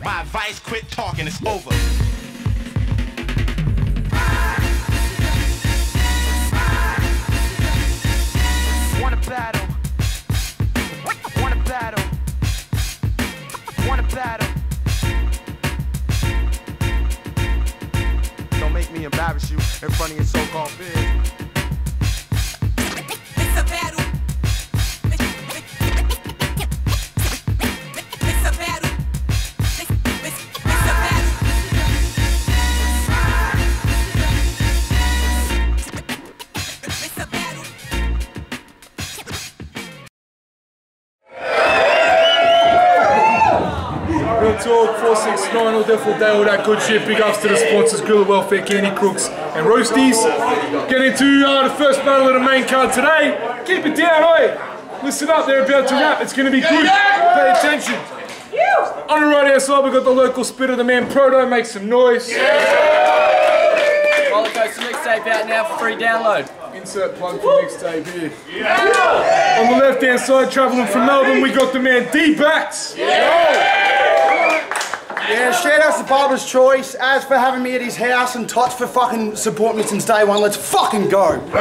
My advice, quit talking, it's over. Wanna battle. Wanna battle. Wanna battle. Don't make me embarrass you in front of your so-called peers. It's a battle. Talk 469 all day, all that good shit. Big ups to the sponsors, Grill Welfare, Candy Crooks and Roasties. Get into the first battle of the main card today. Keep it down, oi! Listen up, they're about to rap. It's going to be good. Pay attention. On the right hand side, we've got the local spitter, the man Proto. Make some noise. Rollercoaster mixtape out now for free download. Insert plug for mixtape here. On the left hand side, travelling from Melbourne, we got the man D-Bats. Yeah, shout out to Barber's Choice, as for having me at his house, and Tots for fucking supporting me since day one. Let's fucking go. With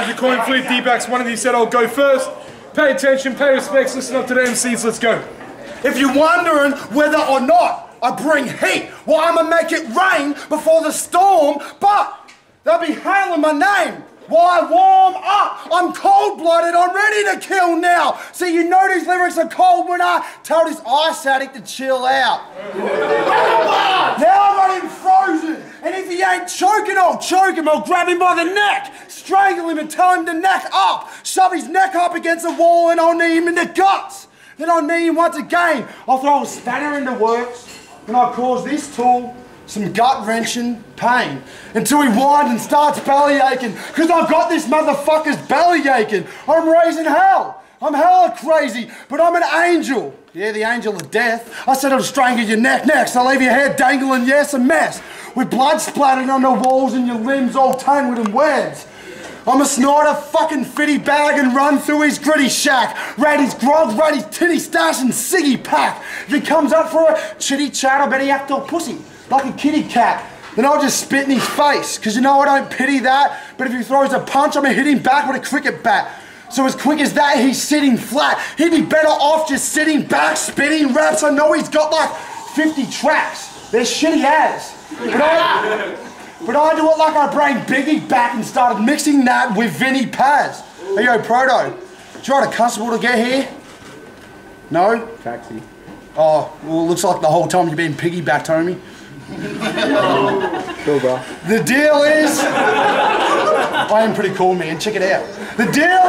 your coin flip, D-Backs, one of you said I'll go first. Pay attention, pay respects, listen up to the MCs, let's go. If you're wondering whether or not I bring heat, well, I'ma make it rain before the storm, but they'll be hailing my name. Why warm up? I'm cold-blooded, I'm ready to kill now. See, you know these lyrics are cold when I tell this ice addict to chill out. Now I got him frozen, and if he ain't choking, I'll choke him. I'll grab him by the neck, strangle him and tell him to neck up, shove his neck up against the wall, and I'll knee him in the guts. Then I'll knee him once again. I'll throw a spanner in the works, and I'll cause this tool some gut-wrenching pain until he whines and starts belly aching, because I've got this motherfucker's belly aching. I'm raising hell. I'm hella crazy, but I'm an angel. Yeah, the angel of death. I said I'll strangle your neck next. I'll leave your head dangling, yes, a mess, with blood splattering on the walls and your limbs all tangled in webs. I'ma snort a fucking fitty bag and run through his gritty shack. Raid his grog, raid his titty stash and ciggy pack. If he comes up for a chitty chat, I bet he act all pussy, like a kitty cat. Then I'll just spit in his face, cause you know I don't pity that, but if he throws a punch, I'ma hit him back with a cricket bat. So as quick as that, he's sitting flat. He'd be better off just sitting back, spitting raps. I know he's got like 50 tracks. They're shitty as. But I do it like I bring Biggie back and started mixing that with Vinny Paz. Hey yo, Proto, did you ride a constable to get here? No? Taxi. Oh, well, it looks like the whole time you've been piggybacked, homie. Cool, bro. The deal is... I am pretty cool, man. Check it out. The deal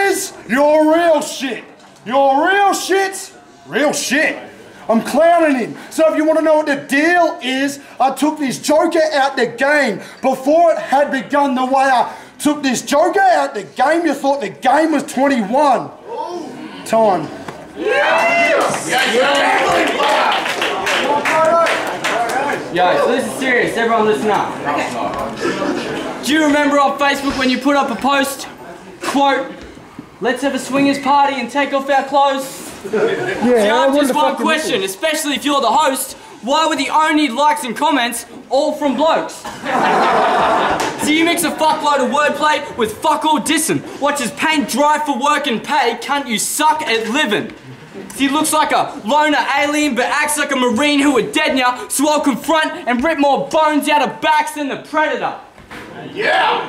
is... you're real shit. Your real shit's real shit. I'm clowning him. So if you want to know what the deal is, I took this joker out the game. Before it had begun, the way I took this joker out the game, you thought the game was 21. Time. Yo, so this is serious, everyone listen up. Do you remember on Facebook when you put up a post, quote, let's have a swingers party and take off our clothes? Yeah, See, I have just one question, especially if you're the host, why were the only likes and comments all from blokes? So you mix a fuckload of wordplay with fuck all dissing. Watches paint dry for work and pay, cunt you suck at living. He looks like a loner alien but acts like a marine who are dead now, so I'll confront and rip more bones out of backs than the Predator. Yeah!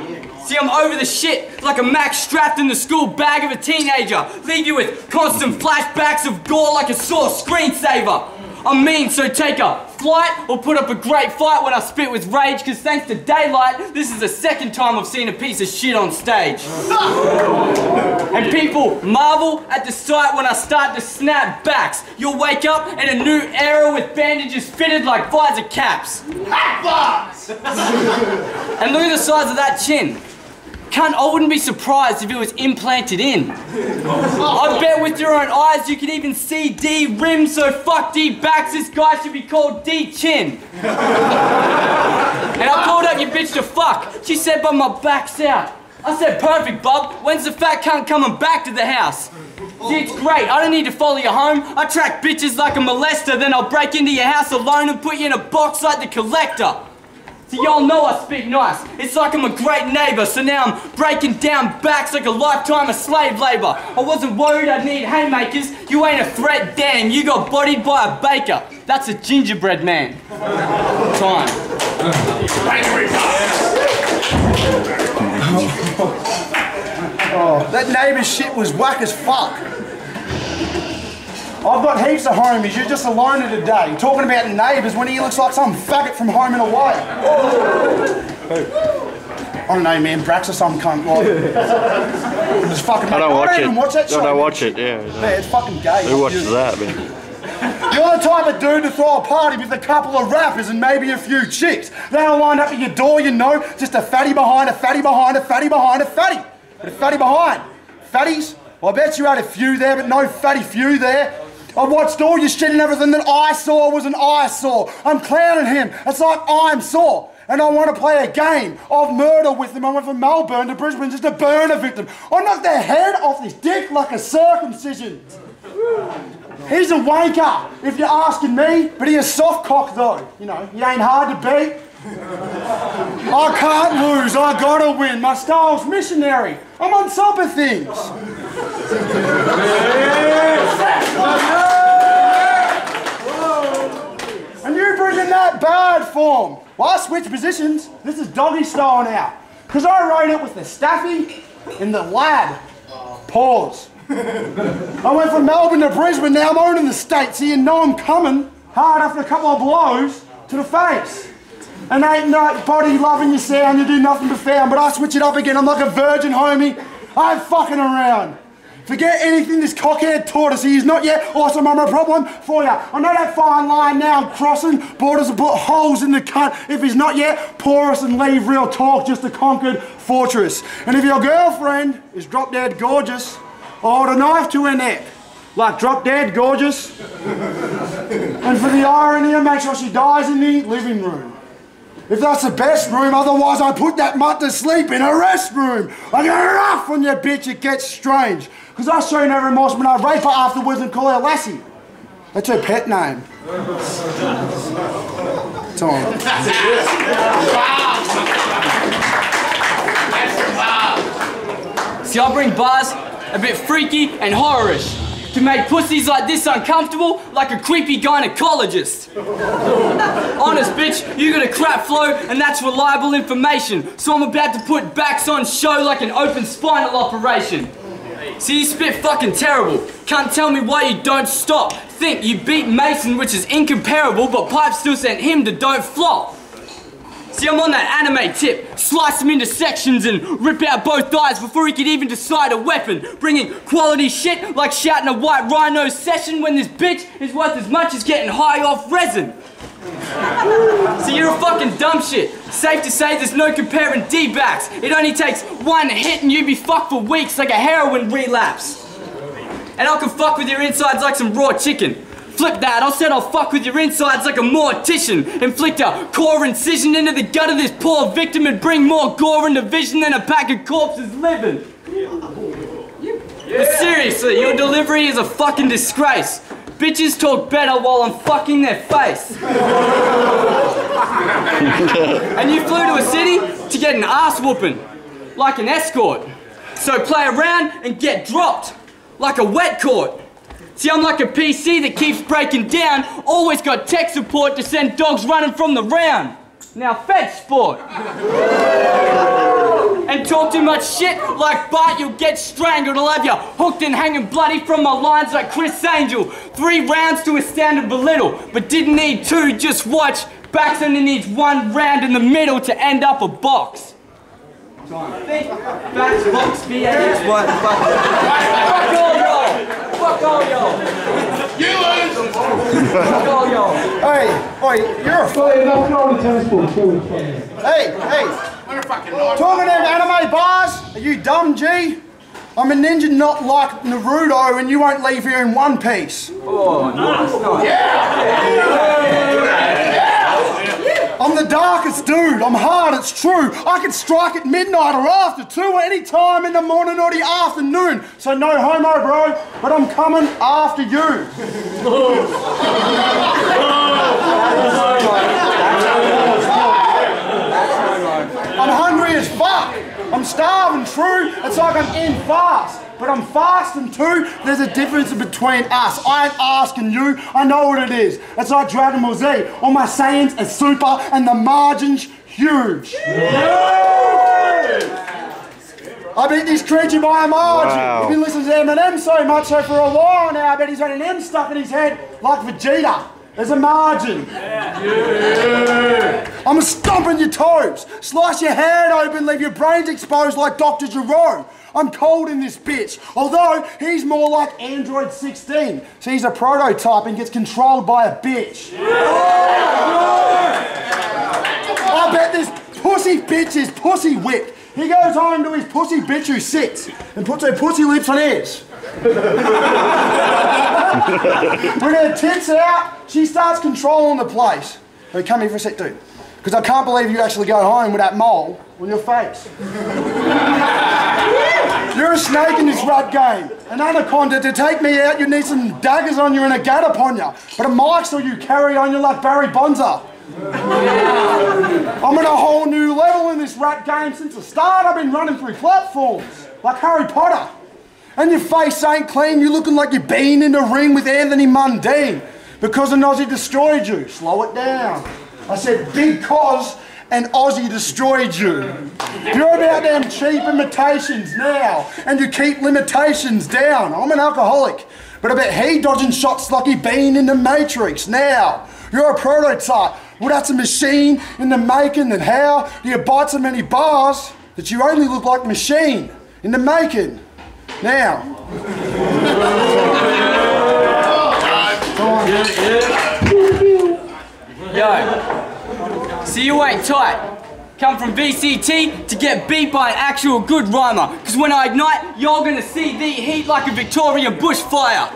See, I'm over the shit like a Mac strapped in the school bag of a teenager. Leave you with constant flashbacks of gore like a sore screensaver. I'm mean, so take a flight or put up a great fight when I spit with rage, cause thanks to daylight, this is the second time I've seen a piece of shit on stage. And people marvel at the sight when I start to snap backs. You'll wake up in a new era with bandages fitted like visor caps. And look at the size of that chin. Cunt, I wouldn't be surprised if it was implanted in. I bet with your own eyes you can even see D-rim, so fuck D-backs, this guy should be called D-chin. And I called up your bitch to fuck. She said, but my back's out. I said perfect, bub. When's the fat cunt coming back to the house? See, it's great. I don't need to follow you home. I track bitches like a molester, then I'll break into your house alone and put you in a box like the collector. So y'all know I speak nice. It's like I'm a great neighbour, so now I'm breaking down backs like a lifetime of slave labour. I wasn't worried I'd need haymakers. You ain't a threat, damn. You got bodied by a baker. That's a gingerbread man. Time. Oh, that neighbour's shit was whack as fuck. I've got heaps of homies, you're just a loner today. Talking about neighbours when he looks like some faggot from Home and Away. I don't know, man, Brax or some cunt. Like, just fucking, I don't watch it. Even watch that show. I don't watch it, yeah. Man, it's fucking gay. Who watches that, man? You're the type of dude to throw a party with a couple of rappers and maybe a few chicks. They'll line up at your door, you know, just a fatty behind, a fatty behind, a fatty behind, a fatty. But a fatty behind. Fatties? Well, I bet you had a few there, but no fatty few there. I watched all your shit and everything that I saw was an eyesore. I'm clowning him. It's like I'm sore. And I want to play a game of murder with him. I went from Melbourne to Brisbane just to burn a victim. I knocked the head off his dick like a circumcision. He's a wanker, if you're asking me, but he's a soft cock though. You know, he ain't hard to beat. I can't lose, I gotta win. My style's missionary. I'm on top of things. And you bringing that bad form. Well, I switched positions. This is doggy style now. Because I rode it with the staffy and the lad. Pause. I went from Melbourne to Brisbane, now I'm owning the state, so you know I'm coming hard after a couple of blows to the face. And ain't no body loving your sound, you do nothing but found, but I switch it up again, I'm like a virgin, homie. I ain't fucking around. Forget anything this cockhead taught us, he's not yet awesome, I'm a problem for ya. I know that fine line now I'm crossing, borders will put holes in the cunt if he's not yet porous and leave real talk just a conquered fortress. And if your girlfriend is drop dead gorgeous, I'll hold a knife to her neck, like drop dead gorgeous. And for the irony, I make sure she dies in the living room. If that's the best room, otherwise I put that mutt to sleep in a restroom. I get rough on your bitch, it gets strange. Because I show no remorse when I rape her afterwards and call her Lassie. That's her pet name. Tom. See, I bring bars a bit freaky and horrorish to make pussies like this uncomfortable like a creepy gynecologist. Honest bitch, you got a crap flow and that's reliable information. So I'm about to put backs on show like an open spinal operation. See, you spit fucking terrible. Can't tell me why you don't stop. Think you beat Mason, which is incomparable, but Pipe still sent him to don't flop. See, I'm on that anime tip. Slice him into sections and rip out both eyes before he could even decide a weapon. Bringing quality shit like shouting a white rhino session when this bitch is worth as much as getting high off resin. See, you're a fucking dumb shit. Safe to say there's no comparing D-backs. It only takes one hit and you'd be fucked for weeks like a heroin relapse. And I can fuck with your insides like some raw chicken. Flip that, I said I'll fuck with your insides like a mortician. Inflict a core incision into the gut of this poor victim and bring more gore into vision than a pack of corpses living. But seriously, your delivery is a fucking disgrace. Bitches talk better while I'm fucking their face. And you flew to a city to get an ass whooping, like an escort. So play around and get dropped, like a wet court. See, I'm like a PC that keeps breaking down, always got tech support to send dogs running from the round. Now fetch sport. And talk too much shit like Bart, you'll get strangled. I'll have you hooked and hanging bloody from my lines like Chris Angel. 3 rounds to a standard belittle, but didn't need 2, just watch. Backs only needs 1 round in the middle to end up a box. Think, backs, box, BAX, what? Fuck all y'all. Fuck all y'all. You lose. Fuck all y'all. Hey, you're a Hey, talking them anime bars, are you dumb, G? I'm a ninja not like Naruto and you won't leave here in one piece. Oh, nice. I'm I'm the darkest dude, I'm hard, it's true. I can strike at midnight or after 2 or any time in the morning or the afternoon. So no homo, bro, but I'm coming after you. I'm hungry as fuck. I'm starving, true. It's like I'm in fast. But I'm fasting too. There's a difference between us. I ain't asking you. I know what it is. It's like Dragon Ball Z. All my Saiyans are super and the margin's huge. I beat this creature by a margin. Wow. You've been listening to Eminem so much, so for a while now, I bet he's got an M stuck in his head like Vegeta. There's a margin. I'm stomping your toes, slice your head open, leave your brains exposed like Dr. Jerome. I'm cold in this bitch, although he's more like Android 16. So he's a prototype and gets controlled by a bitch. I bet this pussy bitch is pussy whipped. He goes home to his pussy bitch who sits and puts her pussy lips on his. When her tits out, she starts controlling the place. Hey, come here for a sec, dude. Because I can't believe you actually go home with that mole on your face. You're a snake in this rat game. An anaconda. To take me out, you need some daggers on you and a gat upon you. But a mic so you carry on you like Barry Bonza. I'm at a whole new level in this rat game since the start. I've been running through platforms like Harry Potter. And your face ain't clean. You're looking like you've been in the ring with Anthony Mundine because an Aussie destroyed you. Slow it down. I said because an Aussie destroyed you. You're about them cheap imitations now, and you keep limitations down. I'm an alcoholic, but I bet he dodging shots like he been in the Matrix now. You're a prototype. Well, that's a machine in the making, and how do you bite so many bars that you only look like machine in the making? Now. Yo, so you ain't tight. Come from VCT to get beat by an actual good rhymer. Cause when I ignite, you're gonna see the heat like a Victorian bushfire.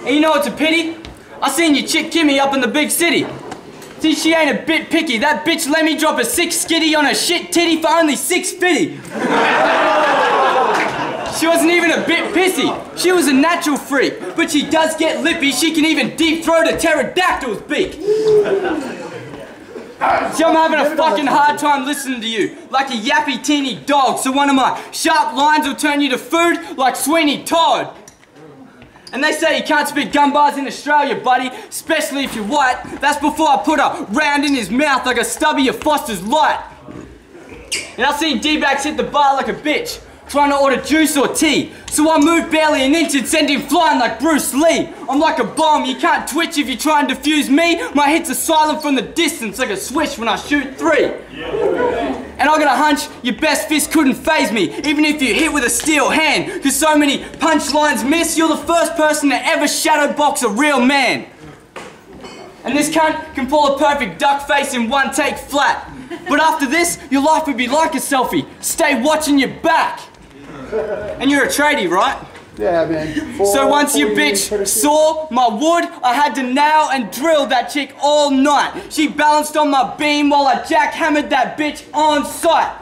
And you know what's a pity? I seen your chick Kimmy up in the big city. See, she ain't a bit picky. That bitch let me drop a 6 skitty on a shit titty for only $6.50. She wasn't even a bit pissy. She was a natural freak, but she does get lippy. She can even deep throat a pterodactyl's beak. See, I'm having a fucking hard time listening to you, like a yappy teeny dog, so one of my sharp lines will turn you to food like Sweeney Todd. And they say you can't spit gun bars in Australia, buddy, especially if you're white. That's before I put a round in his mouth like a stubby of Foster's Light. And I've seen D-backs hit the bar like a bitch, trying to order juice or tea. So I move barely an inch and send him flying like Bruce Lee. I'm like a bomb, you can't twitch if you try and defuse me. My hits are silent from the distance like a switch when I shoot 3. And I got a hunch your best fist couldn't faze me, even if you hit with a steel hand. Cause so many punchlines miss, you're the first person to ever shadow box a real man. And this cunt can pull a perfect duck face in one take flat. But after this, your life would be like a selfie. Stay watching your back. And you're a tradie, right? Yeah, man. So once your bitch saw my wood, I had to nail and drill that chick all night. She balanced on my beam while I jackhammered that bitch on sight.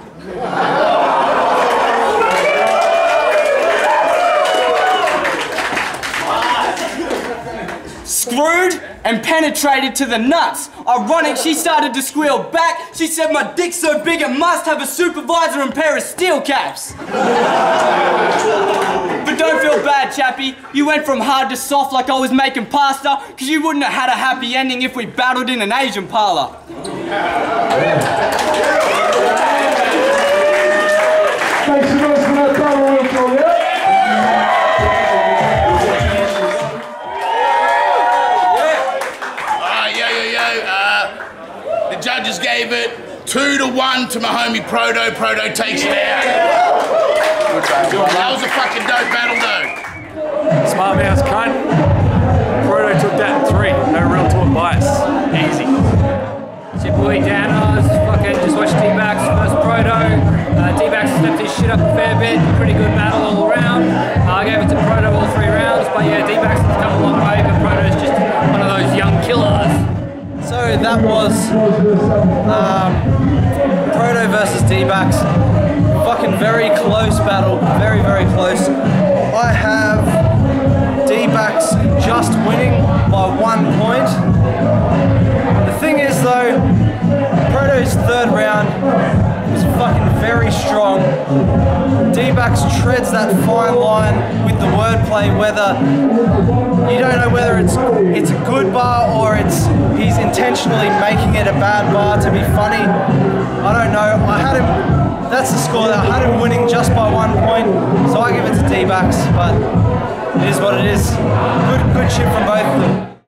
Screwed and penetrated to the nuts. Ironic, she started to squeal back. She said my dick's so big it must have a supervisor and pair of steel caps. But don't feel bad, chappie. You went from hard to soft like I was making pasta, cause you wouldn't have had a happy ending if we battled in an Asian parlor. Thanks so much for that battle royal call, yeah? The judges gave it 2-1 to my homie Proto. Proto takes it out. That was a fucking dope battle though. Smart mouse cunt. Proto took that 3. No real talk bias. Easy. It's your boy Danos. Fucking just watched D-Backs versus Proto. D-Backs stepped his shit up a fair bit. Pretty good battle all around. I gave it to Proto all 3 rounds. But yeah, D-Backs has come a long way. But Proto's just one of those young killers. So that was Proto versus D-backs. Fucking very close battle. Very, very close. I have D-backs just winning by 1 point. The thing is though, Proto's third round was fucking very strong. D-backs treads that fine line with the wordplay, whether you don't know whether it's a good bar or he's intentionally making it a bad bar to be funny. I don't know. I had him. That's the score. I had him winning just by 1 point, so I give it to D-backs. But it is what it is. Good chip from both of them.